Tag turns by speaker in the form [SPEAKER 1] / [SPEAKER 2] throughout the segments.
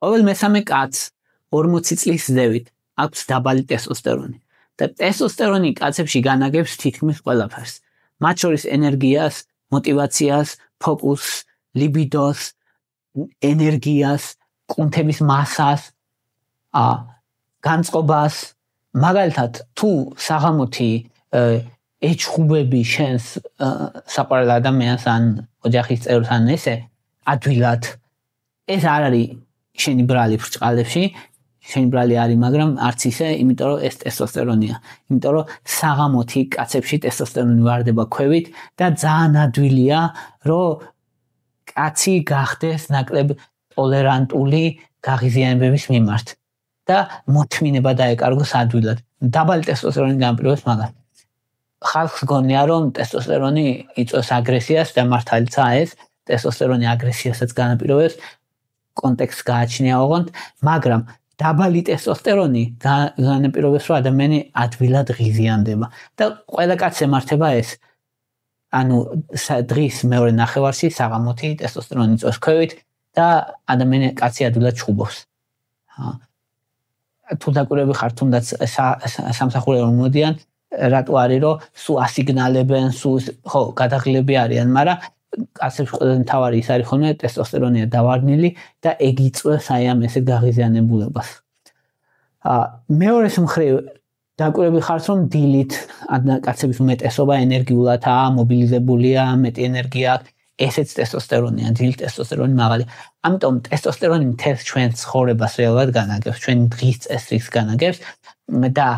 [SPEAKER 1] ყოველ მესამე კაცს 40 წლის ზევით აქვს დაბალი ტესტოსტერონი და ტესტოსტერონი კაცებში განაგებს თითქმის ყველაფერს. მათ შორის ენერგიას, мотивაციას, ფოკუსს, ლიბიდოს, ენერგიას, კუნთების მასას, განწყობას. მაგალითად, თუ საღამოთი ეჩხუბები შენს საყვარელ ადამიანს ან ოჯახის წევრს ან ესე ადვილად, ეს არ არის შენი ბრალი ბრჭყალებში, შენი ბრალი არის, მაგრამ არც ისე, იმიტომ რომ ეს ტესტოსტერონია. იმიტომ რომ საღამოთი კაცებში ტესტოსტერონი ვარდება ქვევით და ძალიან ადვილია, რომ კაცი გახდეს ნაკლებ ტოლერანტული გაღიზიანებების მიმართ და მოთმინება დაეკარგოს ადვილად. დაბალი ტესტოსტერონი განაპირობებს მაგას. ხალხს გონია, რომ ტესტოსტერონი იწვევს აგრესიას და მართალიცაა ეს, ტესტოსტერონი აგრესიასაც განაპირობებს, კონტექსტს გააჩნია ოღონდ, მაგრამ დაბალი ტესტოსტერონი განაპირობებს, რომ ადამიანი ადვილად ღიზიანდება და ყველა კაცს ემართება ეს. ანუ დღის მეორე ნახევარში საღამოთი ტესტოსტერონი იწვევს ქვევით და ადამიანი კაცი ადვილად ჩხუბობს. თუ დაკვირვები ხარ, თუნდაც სამსახურეში მოდიან, რატო არის, რომ სულ ასიგნალებენ, სულ ხო, გადაღლები არიან, მაგრამ კაცებში ყველაზე მთავარი ის არის ხოლმე ტესტოსტერონია დავარნილი და ეგ იწვევს აი ამ ესე გაღიზიანებულებას. მეორეს მხრივ დაკვირვები ხართ, რომ დილით კაცების უმეტესობა ენერგიულადაა, მობილიზებულია, მეტი ენერგია აქვს, ესეც ტესტოსტერონია, დილით ტესტოსტერონი მაღალი. ამიტომ ტესტოსტერონი მთელს ჩვენ ცხოვრებას რეალურად განაგებს, ჩვენ დღის წესრიგს განაგებს და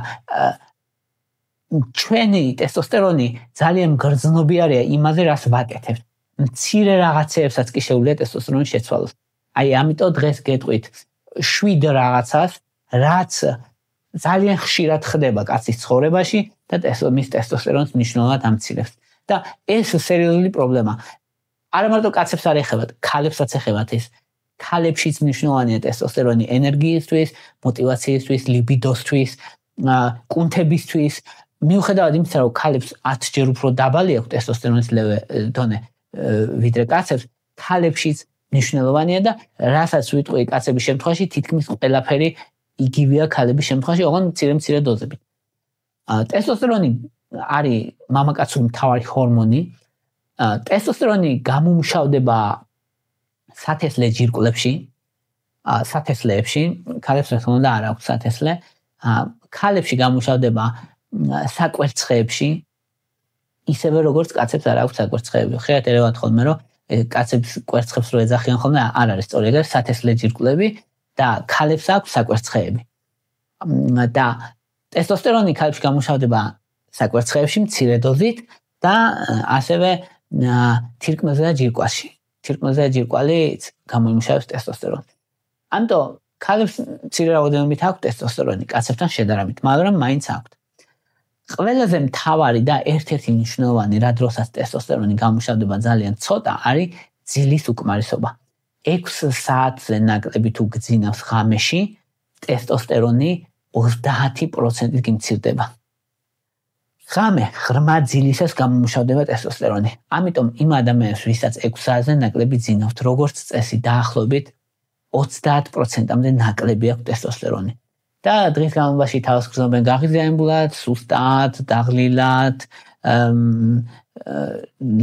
[SPEAKER 1] ჩვენი ტესტოსტერონი ძალიან გრძნობიარეა იმაზე, რას ვაკეთებთ. მცირე რაღაცეებსაც კი შეუძლია ტესტოსტერონი შეცვალოს. აი ამიტომ დღეს გეტყვით 7 რაღაცას, რაც ძალიან ხშირად ხდება კაცის ცხოვრებაში და მის ტესტოსტერონს მნიშვნელოვნად ამცირებს. და ეს სერიოზული პრობლემა. არა მარტო კაცებს არ ეხებათ, ქალებსაც ეხებათ ეს. ქალებშიც მნიშვნელოვანია ტესტოსტერონი ენერგიისთვის, мотивაციისთვის, ლიბიდოსთვის, კუნთებისთვის. მიუხედავად იმისა, რომ ქალებს 10 ჯერ უფრო დაბალი აქვს ტესტოსტერონის დონე ვიდრე კაცებს, ქალებშიც მნიშვნელოვანია და რასაც ვიტყვი კაცების შემთხვევაში, თითქმის ყველაფერი იგივეა ქალების შემთხვევაში, ოღონდ მცირე დოზებით. ტესტოსტერონი არის მამაკაცური მთავარი ჰორმონი. ტესტოსტერონი გამომუშავდება სათესლე ჯირკვლებში, სათესლეებში, ქალებს თქმა უნდა არ აქვს სათესლე. ქალებში გამომუშავდება საკვერცხეებში, ისევე როგორც კაცებს არ აქვს საკვერცხეები. ხშირად ერევათ ხოლმე, რომ კაცებს კვერცხებს რო ეძახიან ხოლმე, არ არის სწორი, ეგ სათესლე ჯირკვლები და ქალებს აქვს საკვერცხეები. და ტესტოსტერონი ქალებში გამომუშავდება საკვერცხეებში მცირე დოზით და ასევე თირკმელზე და ჯირკვაში. თირკმელზე და ჯირკვალიც გამოიმუშავებს ტესტოსტერონს. ამიტომ ქალებს მცირე რაოდენობით აქვს ტესტოსტერონი კაცებთან შედარებით, მაგრამ მაინც აქვს. ყველაზე მთავარი და ერთ-ერთი მნიშვნელოვანი რა დროსაც ტესტოსტერონი გამომუშავდება ძალიან ცოტა არის ძილის უკმარისობა. 6 საათზე ნაკლები თუ გძინავს ღამეში, ტესტოსტერონი 30%-ით გიმცირდება. ღამე ღრმა ძილისას გამომუშავდება ტესტოსტერონი. ამიტომ იმ ადამიანებს, ვისაც 6 საათზე ნაკლები ძინავთ, როგორც წესი დაახლოებით 30%-მდე ნაკლები აქვს ტესტოსტერონი. და დღის განმავლობაში თავს გრძნობენ გაღიზიანებულად, სუსტად, დაღლილად,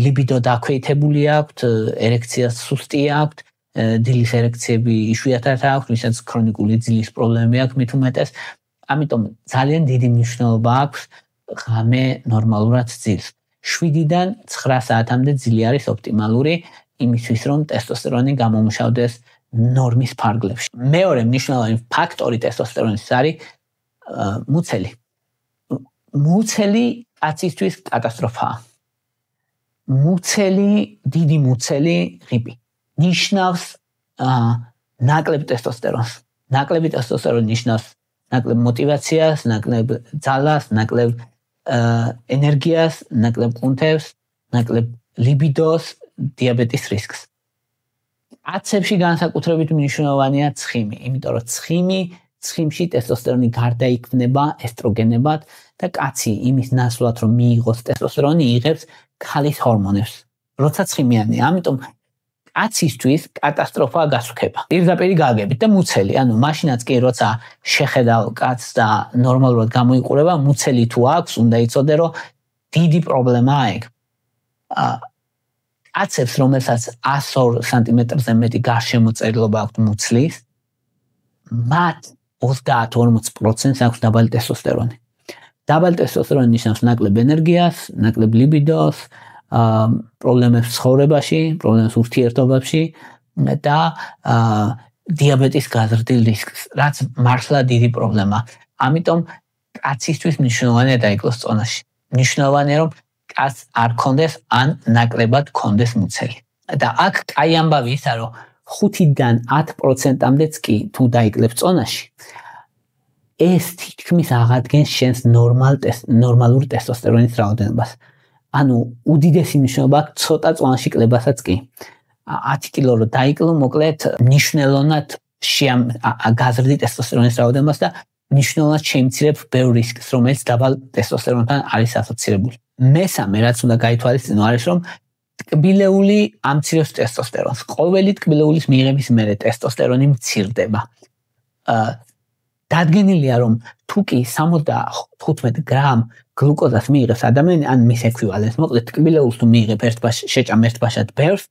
[SPEAKER 1] ლიბიდო დაქვეითებული აქვთ, ერექცია სუსტი აქვთ, დილის ერექციები იშვიათად აქვთ, ვისაც ქრონიკული ძილის პრობლემები აქვს მით უმეტეს. ამიტომ ძალიან დიდი მნიშვნელობა აქვს ღამე ნორმალურად ძილს. 7-დან 9 საათამდე ძილი არის ოპტიმალური იმისთვის, რომ ტესტოსტერონი გამომუშავდეს ნორმის ფარგლებში. მეორე მნიშვნელოვანი ფაქტორი ტესტოსტერონის არის მუცელი. მუცელი კაცისთვის კატასტროფაა. დიდი მუცელი ღიბი. ნიშნავს ნაკლებ ტესტოსტერონს. ნაკლები ტესტოსტერონი ნიშნავს ნაკლებ мотивაციას, ნაკლებ ძალას, ნაკლებ ენერგიას, ნაკლებ კუნთებს, ნაკლებ ლიბიდოს, დიაბეტის რისკს. კაცებში განსაკუთრებით მნიშვნელოვანია ცხიმი, იმიტომ რომ ცხიმში ტესტოსტერონი გარდაიქმნება ესტროგენებად და კაცი იმის ნაცვლად რომ მიიღოს ტესტოსტერონი იღებს ქალის ჰორმონებს. როცა ცხიმიანია, ამიტომ კაცისთვის კატასტროფაა გასუქება. პირდაპირ გაგებით და მუცელი, ანუ მაშინაც კი როცა შეხედავ კაცს და ნორმალურად გამოიყურება, მუცელი თუ აქვს, უნდა იცოდე, რომ დიდი პრობლემაა ეგ. კაცებს, რომელსაც 102 სანტიმეტრზე მეტი გარშემოწერილობა აქვს მუცლის, მათ 30-40% აქვს დაბალი ტესტოსტერონი. დაბალი ტესტოსტერონი ნიშნავს ნაკლებ ენერგიას, ნაკლებ ლიბიდოს, პრობლემებს ცხოვრებაში, პრობლემებს ურთიერთობებში და დიაბეტის გაზრდილ რისკს, რაც მართლა დიდი პრობლემაა. ამიტომ კაცისთვის მნიშვნელოვანია დაიკლოს წონაში. მნიშვნელოვანია, რომ კაცს არ ქონდეს ან ნაკლებად ქონდეს მუცელი. და აქ კაი ამბავი ისა, რომ 5-დან 10%-მდეც კი თუ დაიკლებს წონაში, ეს თითქმის აღადგენს შენს ნორმალურ ტესტოსტერონის რაოდენობას. ანუ უდიდესი მნიშვნელობა აქვს ცოტა წონაში კლებასაც კი. 10 კილო რო დაიკლო, მოკლედ მნიშვნელოვნად გაზრდი ტესტოსტერონის რაოდენობას და მნიშვნელოვნად შეიმცირებს ბევრ რისკს, რომელიც დაბალ ტესტოსტერონთან არის ასოცირებული. მესამე, რაც უნდა გაითვალისწინო, არის რომ ტკბილეული ამცირებს ტესტოსტერონს. ყოველი ტკბილეულის მიღების მერე ტესტოსტერონი მცირდება. დადგენილია, რომ თუ კი 75 გრამ გლუკოზას მიიღებს ადამიანი, ან მის ექვივალენტს, მოკლედ ტკბილეულს თუ მიიღებ შეჭამ ერთ ბაშად ბევრს,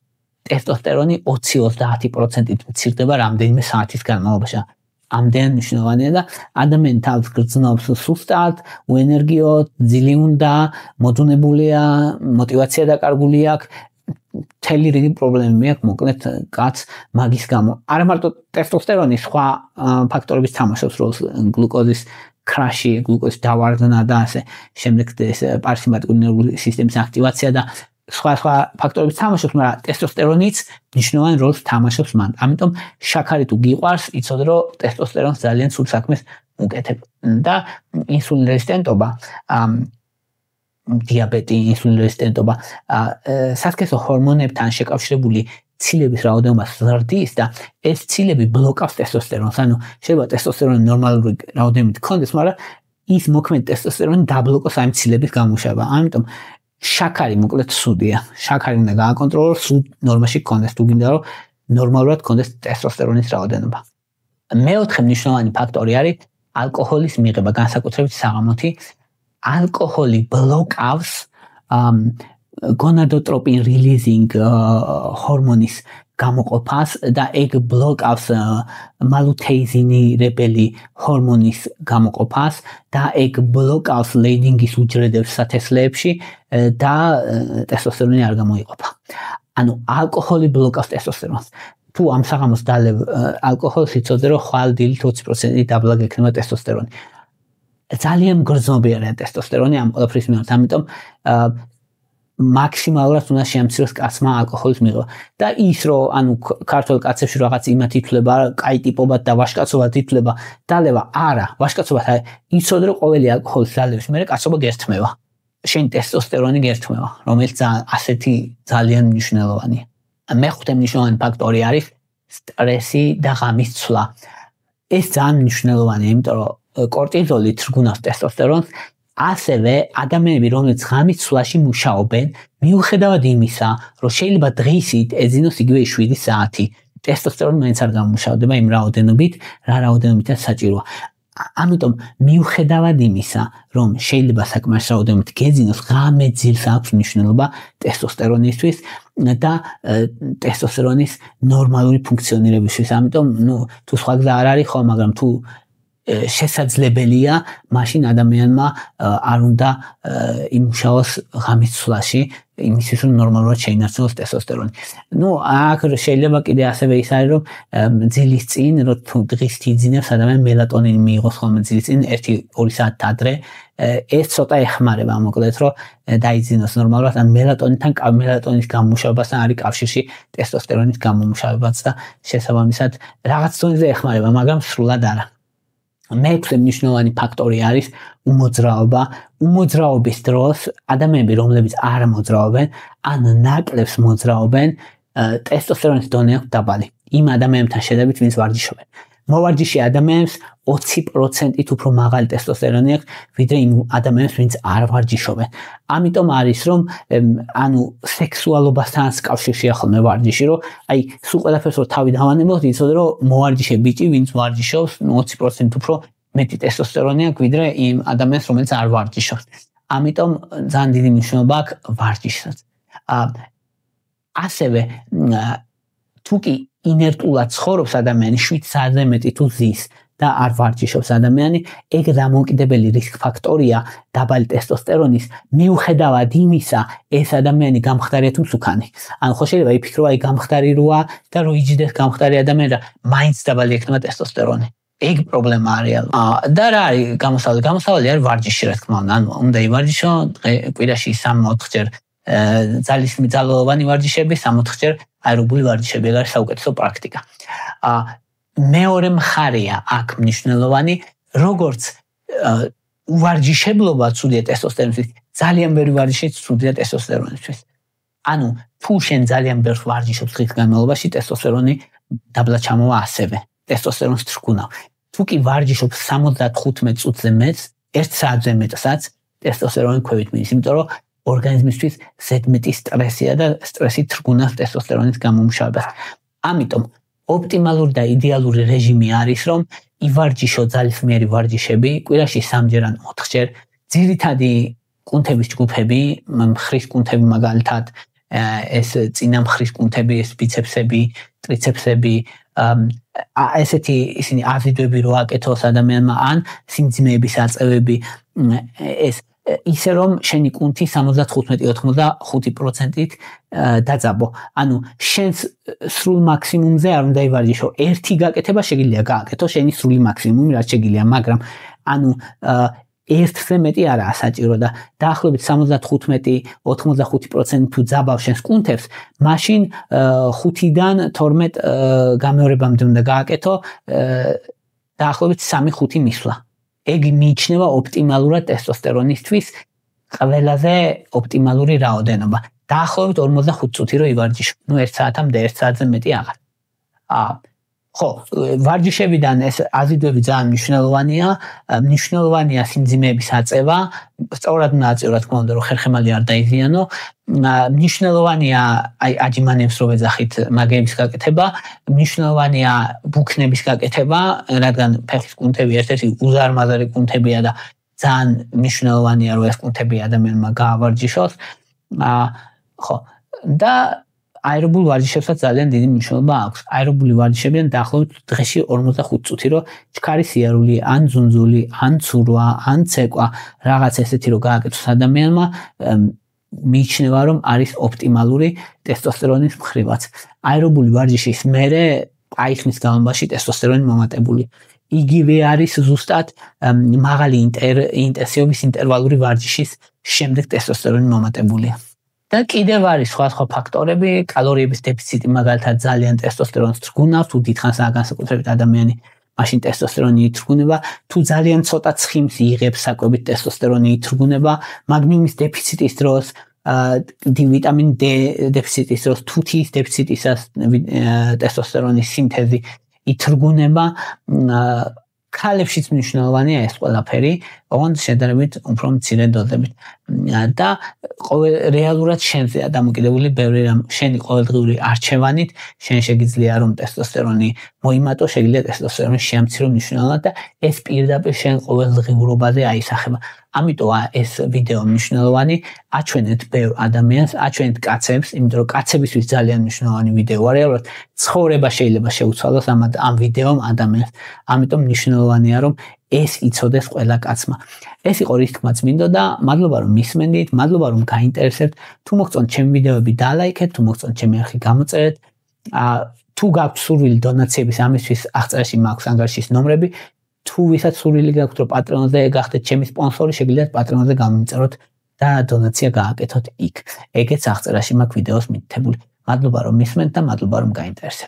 [SPEAKER 1] ტესტოსტერონი 20-30%-ით მცირდება რამდენიმე საათის განმავლობაში. ამდენ მნიშვნელოვანია და ადამიანი თავს გრძნობს სუსტად, უენერგიოდ, ძილი უნდა, მოდუნებულია, мотивация დაკარგული აქვს, მთელი რიგი პრობლემები აქვს, მოკლედ კაც მაგის გამო. არა მარტო ტესტოსტერონი, სხვა ფაქტორებიც თამაშობს როლს, გლუკოზის კრაში, გლუკოზის დავარდნა და ასე შემდეგ პარასიმპათიკური ნერვული სისტემის აქტივაცია და სხვა ფაქტორებიც თამაშობს, მაგრამ ტესტოსტერონიც მნიშვნელოვან როლს თამაშობს მან. ამიტომ შაქარი თუ გიყვარს, იცოდე რომ ტესტოსტერონს ძალიან სულ საქმეს უკეთებ. და ინსულინ რეზისტენტობა, დიაბეტი, ინსულინ რეზისტენტობა, სასქესო ჰორმონებთან შეკავშირებული ცილების რაოდენობას ზრდის და ეს ცილები ბლოკავს ტესტოსტერონს. ანუ შეიძლება ტესტოსტერონი ნორმალური რაოდენობით ქონდეს, მაგრამ ის მოქმედი ტესტოსტერონი დაბლოკოს ამ ცილების გამუშავება. ამიტომ შაქარი მოკლედ სუდია. შაქარი უნდა გააკონტროლოს, სულ ნორმაში ქონდეს, თუ გინდა რომ ნორმალურად ქონდეს ტესტოსტერონის რაოდენობა. მეოთხე მნიშვნელოვანი ფაქტორი არის ალკოჰოლის მიღება, განსაკუთრებით საღამოთი. ალკოჰოლი ბლოკავს gonadotropin releasing ჰორმონის გამოყოფას და ეგ ბლოკავს maluteinizirებელი ჰორმონის გამოყოფას და ეგ ბლოკავს ლეიდინგის უჯრედებს სათესლეებში და ტესტოსტერონი არ გამოიყოფა. ანუ ალკოჰოლი ბლოკავს ტესტოსტერონს. თუ ამ საღამოს დალევ ალკოჰოლს, იცოდე რომ ხვალ დილით 20% დაბლა გექნება ტესტოსტერონი. ძალიან გრძნობიერია ტესტოსტერონი ამ ყველაფრის მიმართ, ამიტომ მაქსიმალურად უნდა შეამციროს კაცმა ალკოჰოლის მიღება. და ის რომ ანუ ქართველ კაცებში რაღაც იმათ ითვლება, კაი ტიპობად და ვაჟკაცობად ითვლება, დალევა არა, ვაჟკაცობად იცოდე რომ ყოველი ალკოჰოლის დალევის მერე კაცობა გერთმევა. შენ ტესტოსტერონი გერთმევა, რომელიც ასეთი ძალიან მნიშვნელოვანია. მეხუთე მნიშვნელოვანი ფაქტორი არის სტრესი და ღამის ცვლა. ეს ძალიან მნიშვნელოვანია, იმიტომ რომ კორტიზოლი თრგუნავს ტესტოსტერონს, ასევე ადამიანები, რომლებიც ღამის ცვლაში მუშაობენ, მიუხედავად იმისა, რომ შეიძლება დღისით ეძინოს იგივე 7 საათი, ტესტოსტერონი მაინც არ გამომუშავდება იმ რაოდენობით, რა რაოდენობითაც საჭიროა. ამიტომ მიუხედავად იმისა, რომ შეიძლება საკმარისი რაოდენობით გეძინოს, ღამე ძილს აქვს მნიშვნელობა ტესტოსტერონისთვის და ტესტოსტერონის ნორმალური ფუნქციონირებისთვის. ამიტომ, თუ სხვა გზა არ არის ხო, მაგრამ თუ შესაძლებელია, მაშინ ადამიანმა არ უნდა იმუშაოს ღამის ცვლაში, იმისთვის რომ ნორმალურად შეინარჩუნოს ტესტოსტერონი. აქ შეიძლება კიდე ასევე ის არის, რომ ძილის წინ, რომ თუ დღის თიძინებს ადამიანი მელატონინი მიიღოს ხოლმე ძილის წინ 1-2 საათი ადრე, ეს ცოტა ეხმარება, მოკლედ რომ დაიძინოს ნორმალურად, ან მელატონის გამომუშავებასთან არის კავშირში ტესტოსტერონის გამომუშავებაც და შესაბამისად რაღაც დონეზე ეხმარება, მაგრამ სრულად არა. მეექვსე მნიშვნელოვანი ფაქტორი არის უმოძრაობა. უმოძრაობის დროს ადამიანები, რომლებიც არ მოძრაობენ, ან ნაკლებს მოძრაობენ, ტესტოსტერონის დონე აქვს დაბალი. იმ ადამიანებთან შედარებით, ვინც ვარჯიშობენ. მოვარჯიშე ადამიანებს 20%-ით უფრო მაღალი ტესტოსტერონი აქვს, ვიდრე იმ ადამიანებს, ვინც არ ვარჯიშობენ. ამიტომ არის, რომ ანუ სექსუალობასთან კავშირშია ხოლმე ვარჯიში, რომ აი სულ ყველაფერს რო თავი დავანებოთ, იცოდე რომ მოვარჯიშე ბიჭი, ვინც ვარჯიშობს, 20% უფრო მეტი ტესტოსტერონი აქვს, ვიდრე იმ ადამიანს, რომელიც არ ვარჯიშობს. ამიტომ ძალიან დიდი მნიშვნელობა აქვს ვარჯიშსაც. ასევე თუ კი ინერტულად ცხოვრობს ადამიანი 7 საათზე მეტი თუ ზის და არ ვარჯიშობს ადამიანი, ეგ დამოუკიდებელი რისკ ფაქტორია დაბალი ტესტოსტერონის, მიუხედავად იმისა, ეს ადამიანი გამხდარია თუ მსუქანი. ან ხო შეიძლება იფიქრო, აი გამხდარი როა და რო იჯდეს გამხდარი ადამიანი და მაინც დაბალი ექნება ტესტოსტერონი. ეგ პრობლემა არის. და რა არის გამოსავალი? გამოსავალი არის ვარჯიში, რა თქმა უნდა. ანუ უნდა ივარჯიშო კვირაში 3-4 ჯერ ძალის მიწალოვანი ვარჯიშები, 3-4 ჯერ აერობული ვარჯიშები, ეს არის საუკეთესო პრაქტიკა. მეორე მხარეა აქ მნიშვნელოვანი, როგორც ვარჯიშებლობა ცუდია ტესტოსტერონისთვის, ძალიან ბევრი ვარჯიში ცუდია ტესტოსტერონისთვის. ანუ თუ შენ ძალიან ბევრს ვარჯიშობ დღის განმავლობაში, ტესტოსტერონი დაბლა ჩამოვა ასევე. ტესტოსტერონს თრგუნავ. თუ კი ვარჯიშობ 75 წუთზე მეტს, 1 საათზე მეტსაც, ტესტოსტერონი ქვევით მიდის, იმიტომ რომ ორგანიზმისთვის ზედმეტი სტრესია და სტრესი თრგუნავს ტესტოსტერონის გამომუშავებას. ამიტომ ოპტიმალური და იდეალური რეჟიმი არის, რომ ივარჯიშო ძალისმიერი ვარჯიშები, კვირაში 3 ჯერ ან 4 ჯერ, ძირითადი კუნთების ჯგუფები, მხრის კუნთები მაგალითად, ეს წინა მხრის კუნთები, ეს ბიცეპსები, ტრიცეპსები, ესეთი ისინი აზიდვები რო აკეთოს ადამიანმა, ან სიმძიმეების აწევები, ეს ისე რომ შენი კუნთი 75-85%-ით დაძაბო. ანუ შენს სრულ მაქსიმუმზე არ უნდა ივარჯიშო. ერთი გაკეთება შეგიძლია გააკეთო შენი სრული მაქსიმუმი, რაც შეგიძლია, მაგრამ ანუ ერთზე მეტი არაა საჭირო და დაახლოებით 75-85% თუ ძაბავ შენს კუნთებს, მაშინ 5-დან 12 გამეორებამდე უნდა გააკეთო დაახლოებით 3-5 მისვლა. ეგ მიიჩნევა ოპტიმალურად ტესტოსტერონისთვის ყველაზე ოპტიმალური რაოდენობა. დაახლოებით 45 წუთი რო ივარჯიშო. ნუ 1 საათამდე 1 საათზე მეტი აღარ. ხო, ვარჯიშებიდან ეს აზიდვები ძალიან მნიშვნელოვანია. მნიშვნელოვანია სიმძიმეების აწევა. სწორად უნდა აწევო, რა თქმა უნდა, რომ ხერხემალი არ დაიზიანო. მნიშვნელოვანია აი აჯიმანებს რო ვეძახით, მაგების გაკეთება. მნიშვნელოვანია ბუქნების გაკეთება, რადგან ფეხის კუნთები ერთ-ერთი უზარმაზარი კუნთებია და ძალიან მნიშვნელოვანია, რომ ეს კუნთები ადამიანმა გაავარჯიშოს. ხო, და აერობულ ვარჯიშებსაც ძალიან დიდი მნიშვნელობა აქვს. აერობული ვარჯიშებიდან დაახლოებით დღეში 45 წუთი, რომ ჩქარი სიარული, ან ძუნძული, ან ცურვა, ან ცეკვა, რაღაც ესეთი რო გააკეთოს ადამიანმა, მიიჩნევა, რომ არის ოპტიმალური ტესტოსტერონის მხრივაც. აერობული ვარჯიშის მერე აიხნის განმავლობაში ტესტოსტერონი მომატებული. იგივე არის ზუსტად მაღალი ინტენსივობის ინტერვალური ვარჯიშის შემდეგ ტესტოსტერონი მომატებულია. და კიდევ არის სხვა ფაქტორები, კალორიების დეფიციტი მაგალითად ძალიან ტესტოსტერონს თრგუნავს, თუ დიდხანს განსაკუთრებით ადამიანი მაშინ ტესტოსტერონი ითრგუნება, თუ ძალიან ცოტა ცხიმს იღებს საკვებით ტესტოსტერონი ითრგუნება, მაგნიუმის დეფიციტის დროს, ვიტამინ D დეფიციტის დროს, თუთიის დეფიციტისას ტესტოსტერონის სინთეზი ითრგუნება, ქალებშიც მნიშვნელოვანია ეს ყველაფერი, ოღონდ შედარებით უფრო მცირე დოზებით. და რეალურად შენზეა დამოკიდებული ბევრი რამ, შენი ყოველდღიური არჩევანით, შენ შეგიძლია რომ ტესტოსტერონი მოიმატო, შეგიძლია ტესტოსტერონი შეამცირო მნიშვნელოვნად და ეს პირდაპირ შენ ყოველდღიურობაზე აისახება. ამიტომ ეს ვიდეო მნიშვნელოვანი, აჩვენეთ ბევრ ადამიანს, აჩვენეთ კაცებს, იმიტომ რომ კაცებისთვის ძალიან მნიშვნელოვანი ვიდეოა, რეალურად ცხოვრება შეიძლება შეუცვალოს ამ ვიდეომ ადამიანს. ამიტომ მნიშვნელოვანია რომ ეს იცოდეს ყველა კაცმა. ეს იყო რის თქმაც მინდოდა, მადლობა რომ მისმენდით, მადლობა რომ გაინტერესებთ. თუ მოგწონთ ჩემი ვიდეოები, დალაიქეთ, თუ მოგწონთ ჩემი არხი, გამოწერეთ. თუ გაქვთ სურვილი დონაციების ამისთვის აღწერაში მაქვს ანგარიშის ნომრები. თუ ვისაც სურვილი გაქვთ რომ პატრონზე გახდეთ ჩემი სპონსორი, შეგიძლიათ პატრონზე გამომწეროთ და დონაცია გააკეთოთ იქ. ეგეც აღწერაში მაქვს ვიდეოს მითითებული. მადლობა რომ მისმენთ და მადლობა რომ გაინტერესებთ.